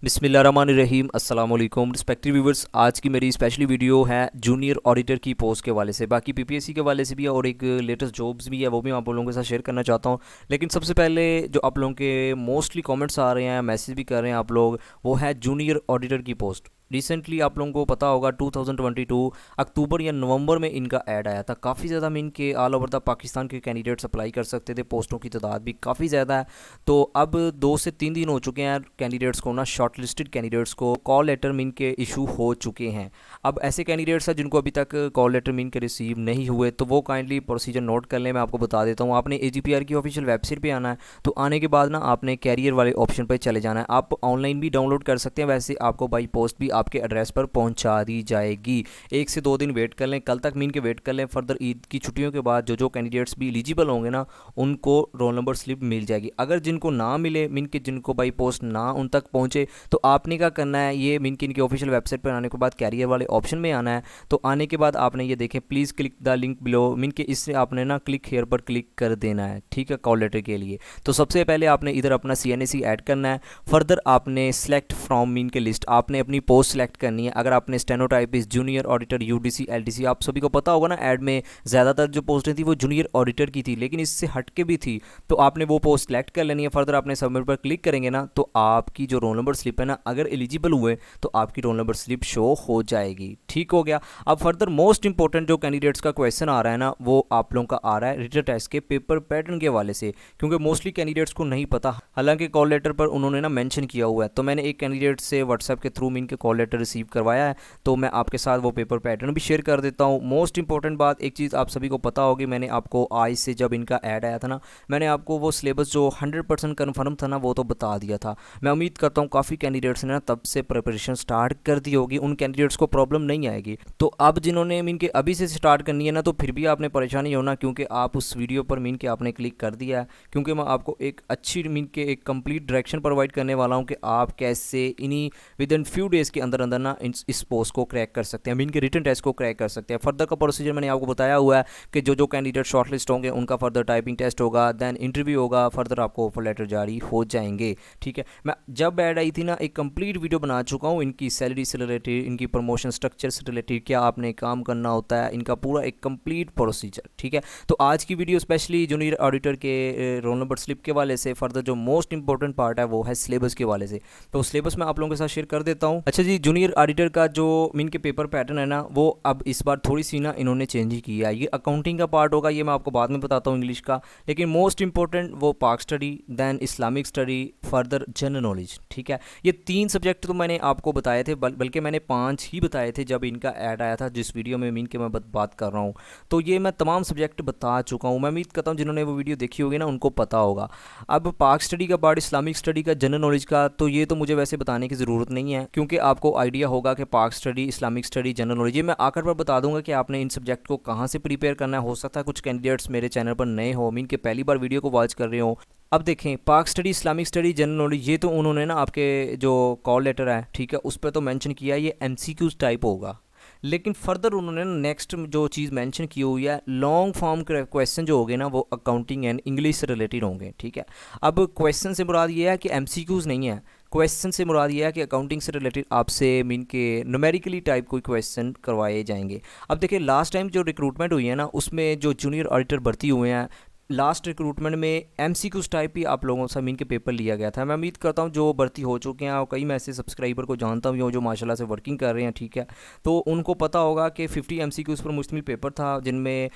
बिस्मिल्लाहिर्रहमानिर्रहीम अस्सलाम वालेकुम रिस्पेक्टिव व्यूवर्स। आज की मेरी स्पेशली वीडियो है जूनियर ऑडिटर की पोस्ट के हवाले से। बाकी पीपीएससी के हवाले से भी है और एक लेटेस्ट जॉब्स भी है, वो भी मैं आप लोगों के साथ शेयर करना चाहता हूँ। लेकिन सबसे पहले जो आप लोगों के मोस्टली कमेंट्स आ रहे हैं, मैसेज भी कर रहे हैं आप लोग, वो है जूनियर ऑडिटर की पोस्ट। रिसेंटली आप लोगों को पता होगा 2022 अक्टूबर या नवंबर में इनका ऐड आया था। काफ़ी ज़्यादा मीन के ऑल ओवर द पाकिस्तान के कैंडिडेट्स अप्लाई कर सकते थे, पोस्टों की तादाद भी काफ़ी ज़्यादा है। तो अब 2 से 3 दिन हो चुके हैं कैंडिडेट्स को ना, शॉर्ट लिस्टेड कैंडिडेट्स को कॉल लेटर मीन के इशू हो चुके हैं। अब ऐसे कैंडिडेट्स हैं जिनको अभी तक कॉल लेटर मीन के रिसीव नहीं हुए, तो वो काइंडली प्रोसीजर नोट कर लें। मैं आपको बता देता हूँ, आपने एजीपीआर की ऑफिशियल वेबसाइट पे आना है। तो आने के बाद ना आपने कैरियर वाले ऑप्शन पर चले जाना है। आप ऑनलाइन भी डाउनलोड कर सकते हैं, वैसे आपको बाई पोस्ट भी आपके एड्रेस पर पहुँचा दी जाएगी। 1 से 2 दिन वेट कर लें, कल तक मीन के वेट कर लें। फर्दर ईद की छुट्टियों के बाद जो जो कैंडिडेट्स भी एलिजिबल होंगे ना, उनको रोल नंबर स्लिप मिल जाएगी। अगर जिनको ना मिले मीन के, जिनको बाई पोस्ट ना उन तक पहुंचे, तो आपने क्या करना है, ये मीन की इनकी ऑफिशियल वेबसाइट पर आने के बाद कैरियर वाले ऑप्शन में आना है। तो आने के बाद आपने ये देखें, please click the link below, mean के इससे आपने ना क्लिक हेयर पर क्लिक कर देना है, ठीक है, कॉल लेटर के लिए। तो सबसे पहले आपने इधर अपना CNAC ऐड करना है। फर्दर आपने सेलेक्ट फ्रॉम मीन के लिस्ट, आपने अपनी पोस्ट सेलेक्ट करनी है। अगर आपने stenotypist, junior auditor, UDC, LDC, आप सभी को पता होगा ना, ऐड में ज़्यादातर जो पोस्टें थी वो जूनियर ऑडिटर की थी, लेकिन इससे हट के भी थी। तो आपने वो पोस्ट सेलेक्ट कर लेनी है। फर्दर आपने सबमिट पर क्लिक करेंगे ना, तो आपकी जो रोल नंबर स्लिप है ना, अगर एलिजिबल हुए तो आपकी रोल नंबर स्लिप शो हो जाएगी। ठीक हो गया। अब फर्दर मोस्ट इंपॉर्टेंट जो कैंडिडेट्स का क्वेश्चन आ रहा है ना, वो आप लोगों का आ रहा है रिटन टेस्ट के पेपर पैटर्न के हवाले से, क्योंकि मोस्टली कैंडिडेट्स को नहीं पता। हालांकि कॉल लेटर पर उन्होंने ना मेंशन किया हुआ है। तो मैंने एक कैंडिडेट से व्हाट्सएप के थ्रू मीन के कॉल लेटर रिसीव करवाया है, तो मैं आपके साथ वो पेपर पैटर्न भी शेयर कर देता हूँ। मोस्ट इंपॉर्टेंट बात, एक चीज़ आप सभी को पता होगी, मैंने आपको आज से जब इनका ऐड आया था ना, मैंने आपको वो सिलेबस जो 100% कन्फर्म था ना, वो तो बता दिया था। मैं उम्मीद करता हूँ काफ़ी कैंडिडेट्स ने ना तब से प्रिपरेशन स्टार्ट कर दी होगी, उन कैंडिडेट्स को प्रॉब्लम नहीं आएगी। तो अब जिन्होंने मीन के अभी से स्टार्ट करनी है ना, तो फिर भी आपने परेशानी होना, क्योंकि आप उस वीडियो पर मीन के आपने क्लिक कर दिया है। क्योंकि मैं आपको एक अच्छी मीन के एक कंप्लीट डायरेक्शन प्रोवाइड करने वाला हूँ कि आप कैसे इन्हीं विद इन फ्यू डेज़ के अंदर अंदर ना इस पोस्ट को क्रैक कर सकते हैं, मीन के रिटन टेस्ट को क्रैक कर सकते हैं। फर्दर का प्रोसीजर मैंने आपको बताया हुआ है कि जो जो कैंडिडेट शॉर्टलिस्ट होंगे उनका फर्दर टाइपिंग टेस्ट होगा, देन इंटरव्यू होगा, फर्दर आपको ऑफर लेटर जारी हो जाएंगे। ठीक है, मैं जब ऐड आई थी ना, एक कंप्लीट वीडियो बना चुका हूँ इनकी सैलरी से रिलेटेड, इनकी प्रमोशन स्ट्रक्चर से रिलेटेड, क्या आपने काम करना होता है, इनका पूरा एक कंप्लीट प्रोसीजर। ठीक है, तो आज की वीडियो स्पेशली जूनियर ऑडिटर के रोल नंबर स्लिप के वाले से। फर्दर जो मोस्ट इंपॉर्टेंट पार्ट है वो है सिलेबस के वाले से, तो सिलेबस मैं आप लोगों के साथ शेयर कर देता हूँ। अच्छा जी, जूनियर ऑडिटर का जो मीन के पेपर पैटर्न है ना, वो अब इस बार थोड़ी सी ना इन्होंने चेंज ही किया है। ये अकाउंटिंग का पार्ट होगा, ये मैं आपको बाद में बताता हूँ इंग्लिश का, लेकिन मोस्ट इंपॉर्टेंट वो Pak study, then Islamic study, further general knowledge. ठीक है, ये 3 सब्जेक्ट तो मैंने आपको बताए थे, बल्कि मैंने 5 ही बताए थे जब इनका ऐड आया था, जिस वीडियो में मीन के मैं बात कर रहा हूँ। तो ये मैं तमाम सब्जेक्ट बता चुका हूँ। मैं उम्मीद करता हूँ जिन्होंने वो वीडियो देखी होगी ना, उनको पता होगा। अब पाक स्टडी का पार्ट, इस्लामिक स्टडी का, जनरल नॉलेज का, तो ये तो मुझे वैसे बताने की ज़रूरत नहीं है, क्योंकि आपको आइडिया होगा कि पाक study, Islamic study, general knowledge, ये मैं आकर पर बता दूंगा कि आपने इन सब्जेक्ट को कहाँ से प्रिपेयर करना है। हो सकता है कुछ कैंडिडेट्स मेरे चैनल पर नए हो, मीन के पहली बार वीडियो को वॉच कर रहे हो। अब देखें, पाक study, Islamic study, general knowledge, ये तो उन्होंने ना आपके जो कॉल लेटर है, ठीक है, उस पर तो मेंशन किया है ये MCQs टाइप होगा। लेकिन फर्दर उन्होंने नेक्स्ट जो चीज़ मेंशन की हुई है, लॉन्ग फॉर्म क्वेश्चन जो होंगे ना, वो अकाउंटिंग एंड इंग्लिश से रिलेटेड होंगे। ठीक है, अब क्वेश्चन से मुराद ये है कि MCQs नहीं है, क्वेश्चन से मुराद ये है कि अकाउंटिंग से रिलेटेड आपसे मीन के न्यूमेरिकली टाइप कोई क्वेश्चन करवाए जाएंगे। अब देखिए, लास्ट टाइम जो रिक्रूटमेंट हुई है ना, उसमें जो जूनियर ऑडिटर भर्ती हुए हैं, लास्ट रिक्रूटमेंट में MCQs टाइप ही आप लोगों से मीन के पेपर लिया गया था। मैं उम्मीद करता हूँ जो भर्ती हो चुके हैं, और कई मैं ऐसे सब्सक्राइबर को जानता हूँ जो माशाल्लाह से वर्किंग कर रहे हैं, ठीक है, तो उनको पता होगा कि 50 MCQs पर मुश्तमिल पेपर था, जिनमें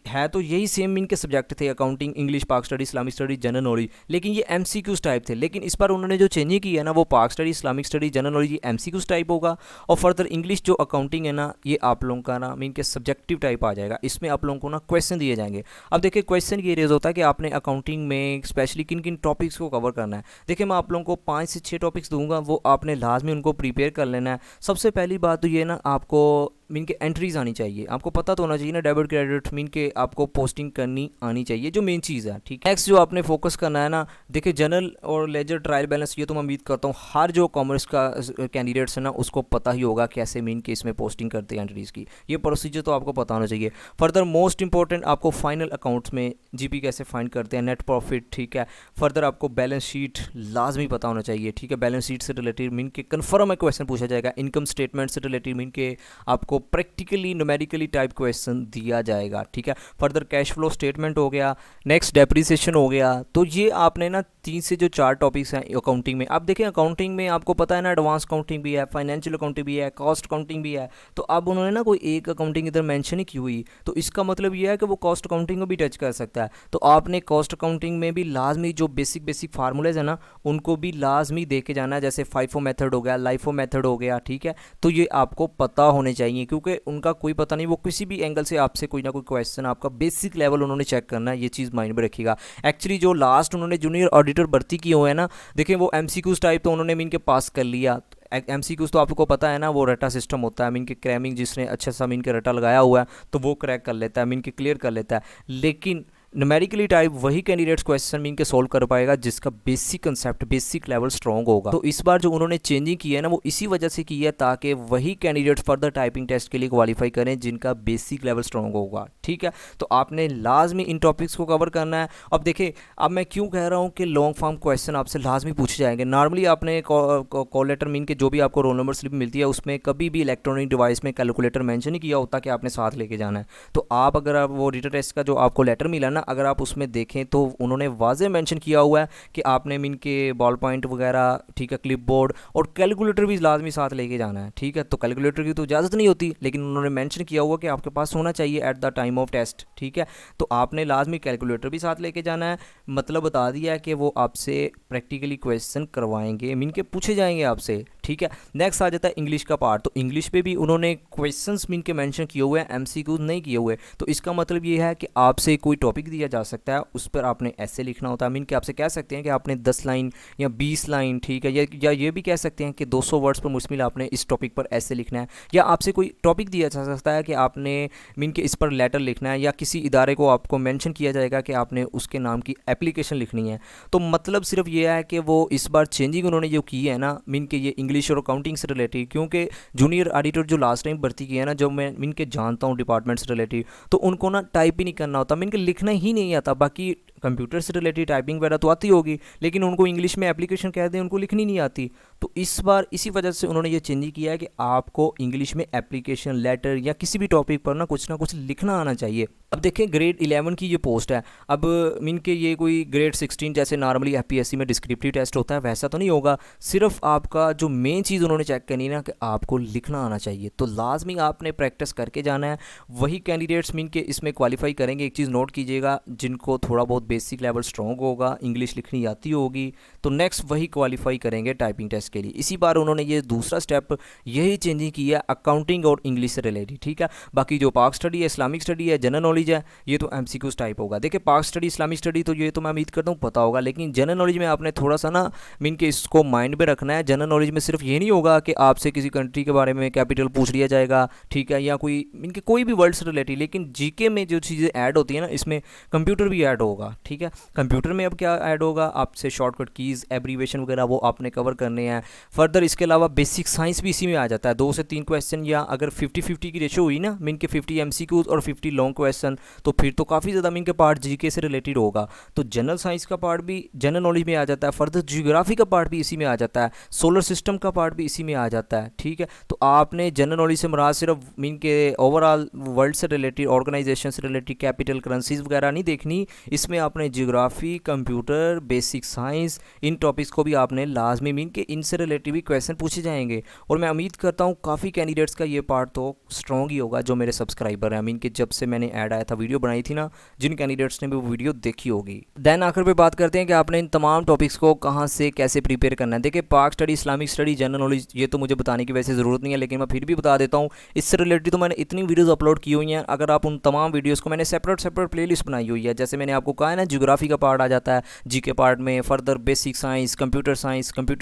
है तो यही सेम मीन के सब्जेक्ट थे, अकाउंटिंग, इंग्लिश, पाक study, Islamic study, general knowledge, लेकिन ये MCQs टाइप थे। लेकिन इस बार उन्होंने जो चेंज की है ना, वो Pak study, Islamic study, general knowledge, ये MCQs टाइप होगा, और फर्दर इंग्लिश जो अकाउंटिंग है ना, ये आप लोगों का ना मीन के सब्जेक्टिव टाइप आ जाएगा। इसमें आप लोगों को ना क्वेश्चन दिए जाएंगे। अब देखिए, क्वेश्चन ये रेज होता है कि आपने अकाउंटिंग में स्पेशली किन किन टॉपिक्स को कवर करना है। देखिए, मैं आप लोगों को 5 से 6 टॉपिक्स दूंगा, वो आपने लाजमी उनको प्रिपेयर कर लेना है। सबसे पहली बात तो ये ना, आपको मीन के एंट्रीज आनी चाहिए, आपको पता तो होना चाहिए ना डेबिट क्रेडिट मीन के आपको पोस्टिंग करनी आनी चाहिए, जो मेन चीज़ है। ठीक है, नेक्स्ट जो आपने फोकस करना है ना, देखिए जनरल और लेजर ट्रायल बैलेंस, ये तो मैं उम्मीद करता हूँ हर जो कॉमर्स का कैंडिडेट्स है ना उसको पता ही होगा कैसे मीन के इसमें पोस्टिंग करते हैं एंट्रीज की, ये प्रोसीजर तो आपको पता होना चाहिए। फर्दर मोस्ट इंपॉर्टेंट आपको फाइनल अकाउंट्स में जीपी कैसे फाइंड करते हैं, नेट प्रॉफिट। ठीक है, फर्दर आपको बैलेंस शीट लाजमी पता होना चाहिए। ठीक है, बैलेंस शीट से रिलेटेड मीन के कन्फर्म है क्वेश्चन पूछा जाएगा, इनकम स्टेटमेंट से रिलेटेड मीन के आपको प्रैक्टिकली न्यूमेरिकली टाइप क्वेश्चन दिया जाएगा। ठीक है, फर्दर कैश फ्लो स्टेटमेंट हो गया, नेक्स्ट डेप्रिसिएशन हो गया। तो ये आपने ना 3 से जो 4 टॉपिक्स हैं अकाउंटिंग में, आप देखें अकाउंटिंग में आपको पता है ना एडवांस अकाउंटिंग भी है, फाइनेंशियल अकाउंटिंग भी है, कॉस्ट अकाउंटिंग भी है। तो अब उन्होंने ना कोई एक अकाउंटिंग इधर मेंशन ही की हुई, तो इसका मतलब ये है कि वो कॉस्ट अकाउंटिंग को भी टच कर सकता है। तो आपने कॉस्ट अकाउंटिंग में भी लाजमी जो बेसिक फार्मूलेज है ना उनको भी लाजमी दे के जाना है, जैसे फाइफो मेथड हो गया, लाइफो मेथड हो गया। ठीक है, तो ये आपको पता होने चाहिए, क्योंकि उनका कोई पता नहीं, वो किसी भी एंगल से आपसे कोई ना कोई क्वेश्चन आपका बेसिक लेवल उन्होंने चेक करना है, ये चीज़ माइंड में रखिएगा। एक्चुअली जो लास्ट उन्होंने जूनियर ऑडिटर भर्ती किए हुए हैं ना, देखें वो एमसीक्यूज टाइप तो उन्होंने मीन के पास कर लिया। एमसीक्यूज तो आपको पता है ना, वो रटा सिस्टम होता है, मीन के क्रैमिंग जिसने अच्छा सा मीन के रटा लगाया हुआ है तो वो क्रैक कर लेता है, मीन के क्लियर कर लेता है। लेकिन न्यूमेरिकली टाइप वही कैंडिडेट्स क्वेश्चन मीन के सोल्व कर पाएगा जिसका basic concept basic level strong होगा। तो इस बार जो उन्होंने चेंजिंग की है ना वो इसी वजह से की है ताकि वही कैंडिडेट्स फर्दर टाइपिंग टेस्ट के लिए क्वालिफाई करें जिनका बेसिक लेवल स्ट्रॉन्ग होगा। ठीक है, तो आपने लाजमी इन टॉपिक्स को कवर करना है। अब देखिए, अब मैं क्यों कह रहा हूँ कि लॉन्ग फॉर्म क्वेश्चन आपसे लाजमी पूछे जाएंगे। नॉर्मली आपने कॉल लेटर मीन के जो भी आपको रोल नंबर स्लिप मिलती है उसमें कभी भी इलेक्ट्रॉनिक डिवाइस में कैलकुलेटर मेंशन नहीं किया होता कि आपने साथ लेके जाना है। तो आप अगर आप वो रिटन टेस्ट का जो आपको लेटर मिला ना, अगर आप उसमें देखें तो उन्होंने वाज़े मेंशन किया हुआ है कि आपने मीन के बॉल पॉइंट वगैरह, ठीक है, क्लिप बोर्ड और कैलकुलेटर भी लाजमी साथ लेके जाना है। ठीक है, तो कैलकुलेटर की तो इजाज़त नहीं होती, लेकिन उन्होंने मेंशन किया हुआ कि आपके पास होना चाहिए at the time of test. ठीक है, तो आपने लाजमी कैलकुलेटर भी साथ लेके जाना है, मतलब बता दिया है कि वो आपसे प्रैक्टिकली क्वेश्चन करवाएंगे, मीन के पूछे जाएंगे आपसे। ठीक है, नेक्स्ट आ जाता है इंग्लिश का पार्ट। तो इंग्लिश पे भी उन्होंने क्वेश्चंस मीन के मेंशन किए हुए हैं, एमसीक्यूज नहीं किए हुए। तो इसका मतलब ये है कि आपसे कोई टॉपिक दिया जा सकता है, उस पर आपने ऐसे लिखना होता है। मीन के आपसे कह सकते हैं कि आपने 10 लाइन या 20 लाइन, ठीक है, या ये भी कह सकते हैं कि 200 वर्ड्स पर मुश्तमिल आपने इस टॉपिक पर ऐसे लिखना है। या आपसे कोई टॉपिक दिया जा सकता है कि आपने मीन के इस पर लेटर लिखना है, या किसी इदारे को आपको मेंशन किया जाएगा कि आपने उसके नाम की एप्लीकेशन लिखनी है। तो मतलब सिर्फ ये है कि वो इस बार चेंजिंग उन्होंने जो की है ना मीन के ये इंग्लिश और अकाउंटिंग से रिलेटेड, क्योंकि जूनियर ऑडिटर जो लास्ट टाइम भर्ती किया है ना, जो मैं मीन के जानता हूँ डिपार्टमेंट से रिलेटेड, तो उनको ना टाइप ही नहीं करना होता, मीन के लिखना ही नहीं आता। बाकी कंप्यूटर से रिलेटेड टाइपिंग वगैरह तो आती होगी, लेकिन उनको इंग्लिश में एप्लीकेशन कह दें उनको लिखनी नहीं आती। तो इस बार इसी वजह से उन्होंने ये चेंज किया है कि आपको इंग्लिश में एप्लीकेशन लेटर या किसी भी टॉपिक पर ना कुछ लिखना आना चाहिए। अब देखें ग्रेड 11 की ये पोस्ट है। अब मीन के ये कोई ग्रेड 16 जैसे नॉर्मली एफपीएससी में डिस्क्रिप्टिव टेस्ट होता है वैसा तो नहीं होगा। सिर्फ आपका जो मेन चीज़ उन्होंने चेक करनी है ना कि आपको लिखना आना चाहिए, तो लाजमी आपने प्रैक्टिस करके जाना है। वही कैंडिडेट्स मीन के इसमें क्वालिफाई करेंगे। एक चीज़ नोट कीजिएगा, जिनको थोड़ा बहुत बेसिक लेवल स्ट्रॉन्ग होगा, इंग्लिश लिखनी आती होगी, तो नेक्स्ट वही क्वालिफाई करेंगे टाइपिंग टेस्ट के लिए। इसी बार उन्होंने ये दूसरा स्टेप यही चेंजिंग किया अकाउंटिंग और इंग्लिश से रिलेटेड। ठीक है, बाकी जो पाक स्टडी है, इस्लामिक स्टडी है, जनरल नॉलेज है, ये तो एमसीक्यूज टाइप होगा। देखिए पाक स्टडी, इस्लामिक स्टडी तो ये तो मैं उम्मीद करता हूँ पता होगा, लेकिन जनरल नॉलेज में आपने थोड़ा सा ना मीन के इसको माइंड में रखना है। जनरल नॉलेज में सिर्फ ये नहीं होगा कि आपसे किसी कंट्री के बारे में कैपिटल पूछ लिया जाएगा, ठीक है, या कोई मीन के कोई भी वर्ल्ड से रिलेटेड, लेकिन जीके में जो चीज़ें ऐड होती है ना इसमें कंप्यूटर भी ऐड होगा। ठीक है, कंप्यूटर में अब क्या ऐड होगा, आपसे शॉर्टकट कीज़, एब्रीवेशन वगैरह वो आपने कवर करने हैं। फर्दर इसके अलावा बेसिक साइंस भी इसी में आ जाता है। 2 से 3 क्वेश्चन, या अगर 50-50 की रेशो हुई ना मीन के 50 एमसीक्यूज और 50 लॉन्ग क्वेश्चन, तो फिर तो काफ़ी ज़्यादा मीन के पार्ट जीके से रिलेटेड होगा। तो जनरल साइंस का पार्ट भी जनरल नॉलेज में आ जाता है। फर्दर जियोग्राफी का पार्ट भी इसी में आ जाता है। सोलर सिस्टम का पार्ट भी इसी में आ जाता है। ठीक है, तो आपने जनरल नॉलेज से मुराद सिर्फ मीन के ओवरऑल वर्ल्ड से रिलेटेड, ऑर्गेनाइजेशन से रिलेटेड, कैपिटल करेंसीज वगैरह नहीं देखनी। इसमें आपने जियोग्राफी, कंप्यूटर, बेसिक साइंस, इन टॉपिक्स को भी आपने लाजमी मीन के इनसे रिलेटेड भी क्वेश्चन पूछे जाएंगे। और मैं उम्मीद करता हूँ काफ़ी कैंडिडेट्स का ये पार्ट तो स्ट्रॉन्ग ही होगा जो मेरे सब्सक्राइबर हैं। मीन के जब से मैंने ऐड आया था, वीडियो बनाई थी ना, जिन कैंडिडेट्स ने भी वो वीडियो देखी होगी। देन आखिर पे बात करते हैं कि आपने इन तमाम टॉपिक्स को कहाँ से कैसे प्रिपेयर करना है। देखिए पाक study, Islamic study, general knowledge, ये तो मुझे बताने की वैसे ज़रूरत नहीं है, लेकिन मैं फिर भी बता देता हूँ। इससे रिलेटेड तो मैंने इतनी वीडियोज़ अपलोड की हुई हैं, अगर आप उन तमाम वीडियोज़ को, मैंने सेपरेट प्लेलिस्ट बनाई हुई है। जैसे मैंने आपको कहा है ना, जियोग्राफी का पार्ट आ जाता है जी के पार्ट में, फर्दर बेसिक साइंस, कंप्यूटर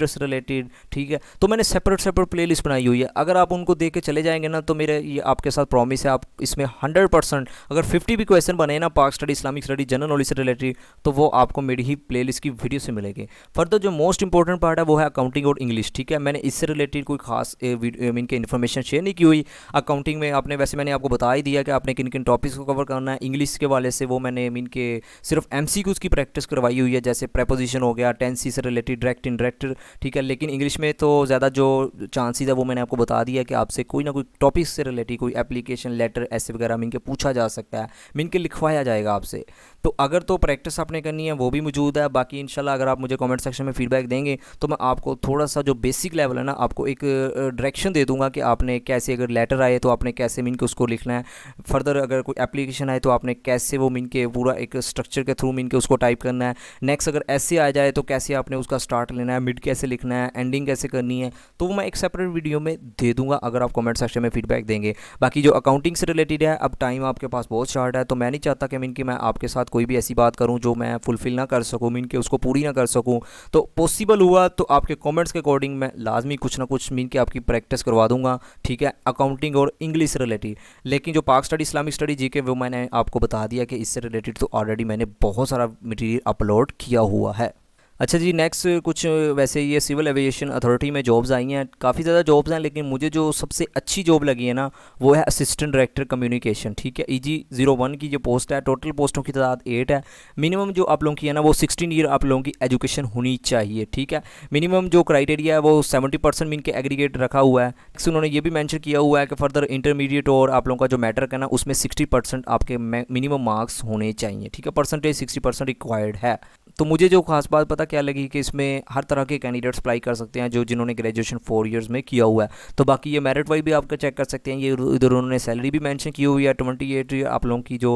से रिलेटेड, रिलेटेड, ठीक है। तो मैंने सेपरेट प्लेलिस्ट बनाई हुई है, अगर आप उनको देख के चले जाएंगे ना तो मेरे ये आपके साथ प्रॉमिस है, आप इसमें 100% अगर 50 भी क्वेश्चन बने ना पाक study, Islamic study, general knowledge से रिलेटेड, तो वो आपको मेरी ही प्लेलिस्ट की वीडियो से मिलेगी। फर्दर जो मोस्ट इंपॉर्टेंट पार्ट है वो है अकाउंटिंग और इंग्लिश, ठीक है। मैंने इससे रिलेटेड कोई खास इनके इन्फॉर्मेशन शेयर नहीं की हुई। अकाउंटिंग में आपने वैसे मैंने आपको बता ही दिया कि आपने किन किन टॉपिक्स को कवर करना है। इंग्लिश के वाले से वो मैंने मीन के सिर्फ एमसीक्यूज़ की प्रैक्टिस करवाई हुई है, जैसे प्रेपोजिशन हो गया, टेंसी से रिलेटेड, डायरेक्ट इनडायरेक्ट, ठीक है। लेकिन इंग्लिश में तो ज़्यादा जो चांसेस है वो मैंने आपको बता दिया कि आपसे कोई ना कोई टॉपिक से रिलेटेड कोई एप्लीकेशन, लेटर, ऐसे वगैरह मीन के पूछा जा सकता है, मीन के लिखवाया जाएगा आपसे। तो अगर तो प्रैक्टिस आपने करनी है वो भी मौजूद है। बाकी इंशाल्लाह अगर आप मुझे कमेंट सेक्शन में फीडबैक देंगे तो मैं आपको थोड़ा सा जो बेसिक लेवल है ना, आपको एक डायरेक्शन दे दूंगा कि आपने कैसे, अगर लेटर आए तो आपने कैसे मीन के उसको लिखना है। फर्दर अगर कोई एप्लीकेशन आए तो आपने कैसे वो मीन के पूरा एक स्ट्रक्चर के थ्रू मीन के उसको टाइप करना है। नेक्स्ट अगर ऐसे आ जाए तो कैसे आपने उसका स्टार्ट लेना है, मिड कैसे लिखना है, एंडिंग कैसे करनी है, तो वो मैं एक सेपरेट वीडियो में दे दूंगा अगर आप कमेंट सेक्शन में फीडबैक देंगे। बाकी जो अकाउंटिंग से रिलेटेड है, अब टाइम आपके पास बहुत शार्ट है, तो मैं नहीं चाहता कि मीन कि मैं आपके साथ कोई भी ऐसी बात करूं जो मैं फुलफिल ना कर सकूं, मीन कि उसको पूरी ना कर सकूं। तो पॉसिबल हुआ तो आपके कमेंट्स के अकॉर्डिंग मैं लाजमी कुछ ना कुछ मीन कि आपकी प्रैक्टिस करवा दूंगा, ठीक है, अकाउंटिंग और इंग्लिश रिलेटेड। लेकिन जो पाक स्टडी, इस्लामिक स्टडी, जीके, वो मैंने आपको बता दिया कि इससे रिलेटेड तो ऑलरेडी मैंने बहुत सारा मटेरियल अपलोड किया हुआ है। अच्छा जी, नेक्स्ट कुछ वैसे ये सिविल एविएशन अथॉरिटी में जॉब्स आई हैं, काफ़ी ज़्यादा जॉब्स हैं, लेकिन मुझे जो सबसे अच्छी जॉब लगी है ना वो है असिस्टेंट डायरेक्टर कम्युनिकेशन, ठीक है। EG01 की जो पोस्ट है, टोटल पोस्टों की तादाद 8 है। मिनिमम जो आप लोगों की है ना वो 16 ईयर आप लोगों की एजुकेशन होनी चाहिए, ठीक है। मिनिमम जो क्राइटेरिया है वो 70% मीन के एग्रीगेट रखा हुआ है। उन्होंने ये भी मैंशन किया हुआ है कि फर्दर इंटरमीडिएट और आप लोगों का जो मैट्रिक है ना उसमें 60% आपके मिनिमम मार्क्स होने चाहिए, ठीक है। परसेंटेज 60% रिक्वायर्ड है। तो मुझे जो खास बात पता क्या लगी कि इसमें हर तरह के कैंडिडेट्स अप्लाई कर सकते हैं जो जिन्होंने ग्रेजुएशन 4 इयर्स में किया हुआ है। तो बाकी ये मेरिट वाइज भी आपका चेक कर सकते हैं। ये इधर उन्होंने सैलरी भी मेंशन की हुई है, 28 आप लोगों की जो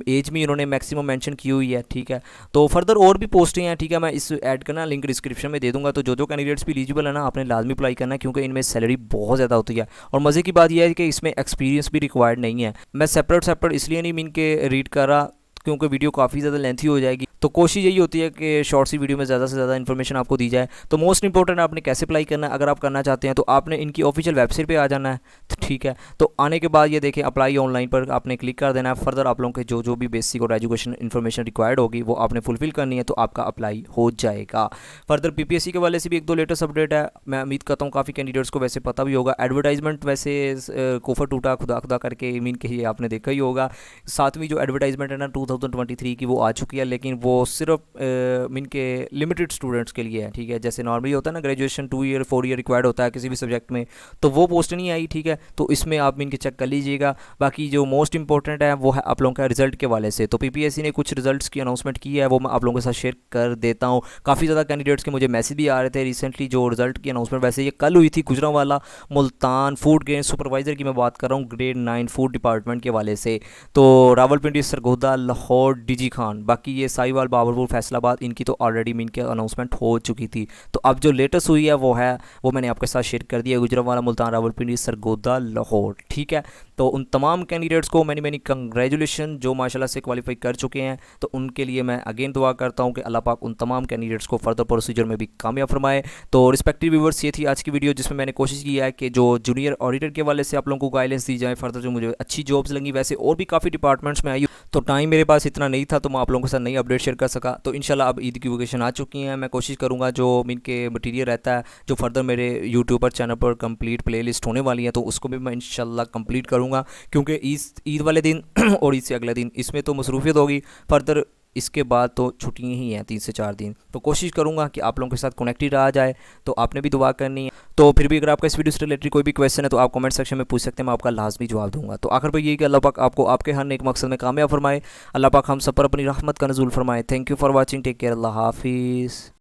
एज में इन्होंने मैक्सिमम मेंशन की हुई है, ठीक है। तो फर्दर और भी पोस्टें हैं, ठीक है, मैं इस ऐड करना लिंक डिस्क्रिप्शन में दे दूंगा। तो जो कैंडिडेट्स भी एलिजिबल है ना आपने लाजमी अप्लाई करना है, क्योंकि इनमें सैलरी बहुत ज़्यादा होती है। और मज़े की बात यह है कि इसमें एक्सपीरियंस भी रिक्वायर्ड नहीं है। मैं सेपरेट इसलिए नहीं मीन के रीड कर रहा क्योंकि वीडियो काफ़ी ज़्यादा लेंथी हो जाएगी। तो कोशिश यही होती है कि शॉर्ट सी वीडियो में ज़्यादा से ज़्यादा इन्फॉर्मेशन आपको दी जाए। तो मोस्ट इंपॉर्टेंट आपने कैसे अप्लाई करना है, अगर आप करना चाहते हैं तो आपने इनकी ऑफिशियल वेबसाइट पे आ जाना है, ठीक है। तो आने के बाद ये देखें अप्लाई ऑनलाइन पर आपने क्लिक कर देना है। फर्दर आप लोगों के जो भी बेसिक और एजुकेशन इन्फॉर्मेशन रिक्वायर्ड होगी वो आपने फुलफिल करनी है, तो आपका अप्लाई हो जाएगा। फर्दर PPSC के वाले से भी एक दो लेटेस्ट अपडेट है, मैं उम्मीद करता हूँ काफ़ी कैंडिडेट्स को वैसे पता भी होगा। एडवर्टाइजमेंट वैसे कोफर टूटा खुदा खुदा करके मीन के ही आपने देखा ही होगा। 7वीं जो एडवर्टाइजमेंट है ना 2023 की वो आ चुकी है, लेकिन वो सिर्फ मीन के लिमिटेड स्टूडेंट्स के लिए है, ठीक है। जैसे नॉर्मली होता है ना ग्रेजुएशन 2 ईयर 4 ईयर रिक्वायर्ड होता है किसी भी सब्जेक्ट में, तो वो पोस्ट नहीं आई, ठीक है। तो इसमें आप मीन के चेक कर लीजिएगा। बाकी जो मोस्ट इंपॉर्टेंट है वो है आप लोगों का रिजल्ट के वाले से। तो PPSC ने कुछ रिजल्ट्स की अनाउंसमेंट की है, वो मैं आप लोगों के साथ शेयर कर देता हूँ। काफ़ी ज़्यादा कैंडिडेट्स के मुझे मैसेज भी आ रहे थे रिसेंटली जो रिजल्ट की अनाउंसमेंट, वैसे ये कल हुई थी। Gujranwala Multan food grain supervisor की मैं बात कर रहा हूँ, ग्रेड 9 फूड डिपार्टमेंट के वाले से। तो रावलपिंडी, सरगोदा, लाहौर, DG खान, बाकी ये साहिवाल, बाबरपुर, फैसलाबाद, इनकी तो ऑलरेडी मीन के अनाउंसमेंट हो चुकी थी। तो अब जो लेटेस्ट हुई है वो मैंने आपके साथ शेयर कर दिया, गुजरांवाला, मुल्तान, रावलपिंडी, सरगोदा, लाहौर, ठीक है। तो उन तमाम कैंडिडेट्स को मैनी कंग्रेचुलेशन जो माशाल्लाह से क्वालिफाई कर चुके हैं। तो उनके लिए मैं अगेन दुआ करता हूं कि अल्लाह पाक उन तमाम कैंडिडेट्स को फर्दर प्रोसीजर में भी कामयाब फरमाए। तो रिस्पेक्टिव व्यूअर्स, ये थी आज की वीडियो जिसमें मैंने कोशिश की है कि जो जूनियर ऑडिटर के वाले से आप लोगों को गाइडेंस दी जाए। फर्दर जो मुझे अच्छी जॉब्स लगी, वैसे और भी काफ़ी डिपार्टमेंट्स में आई, तो टाइम मेरे पास इतना नहीं था तो मैं आप लोगों के साथ नई अपडेट शेयर कर सका। तो इंशाल्लाह अब ईद की वेकेशन आ चुकी हैं, मैं कोशिश करूँगा जो मीन के मटीरियल रहता है जो फर्दर मेरे यूट्यूब पर चैनल पर कंप्लीट प्लेलिस्ट होने वाली है, तो उसको भी मैं इंशाल्लाह कंप्लीट करूँगा। क्योंकि ईद वाले दिन और ईद से अगले दिन इसमें तो मसरूफियत होगी। फर्दर इसके बाद तो छुट्टियाँ ही हैं 3 से 4 दिन, तो कोशिश करूँगा कि आप लोगों के साथ कनेक्टेड रहा जाए। तो आपने भी दुआ करनी है। तो फिर भी अगर आपका इस वीडियो से रिलेटेड कोई भी क्वेश्चन है तो आप कमेंट सेक्शन में पूछ सकते हैं, मैं आपका लाजमी जवाब दूंगा। तो आखिर पर यही कि अल्लाह पाक आपको आपके हर नेक मकसद में कामयाब फरमाए। अल्लाह पाक हम सब पर अपनी रहमत का नज़ूल फरमाए। Thank you for watching, take care, अल्लाह हाफिज़।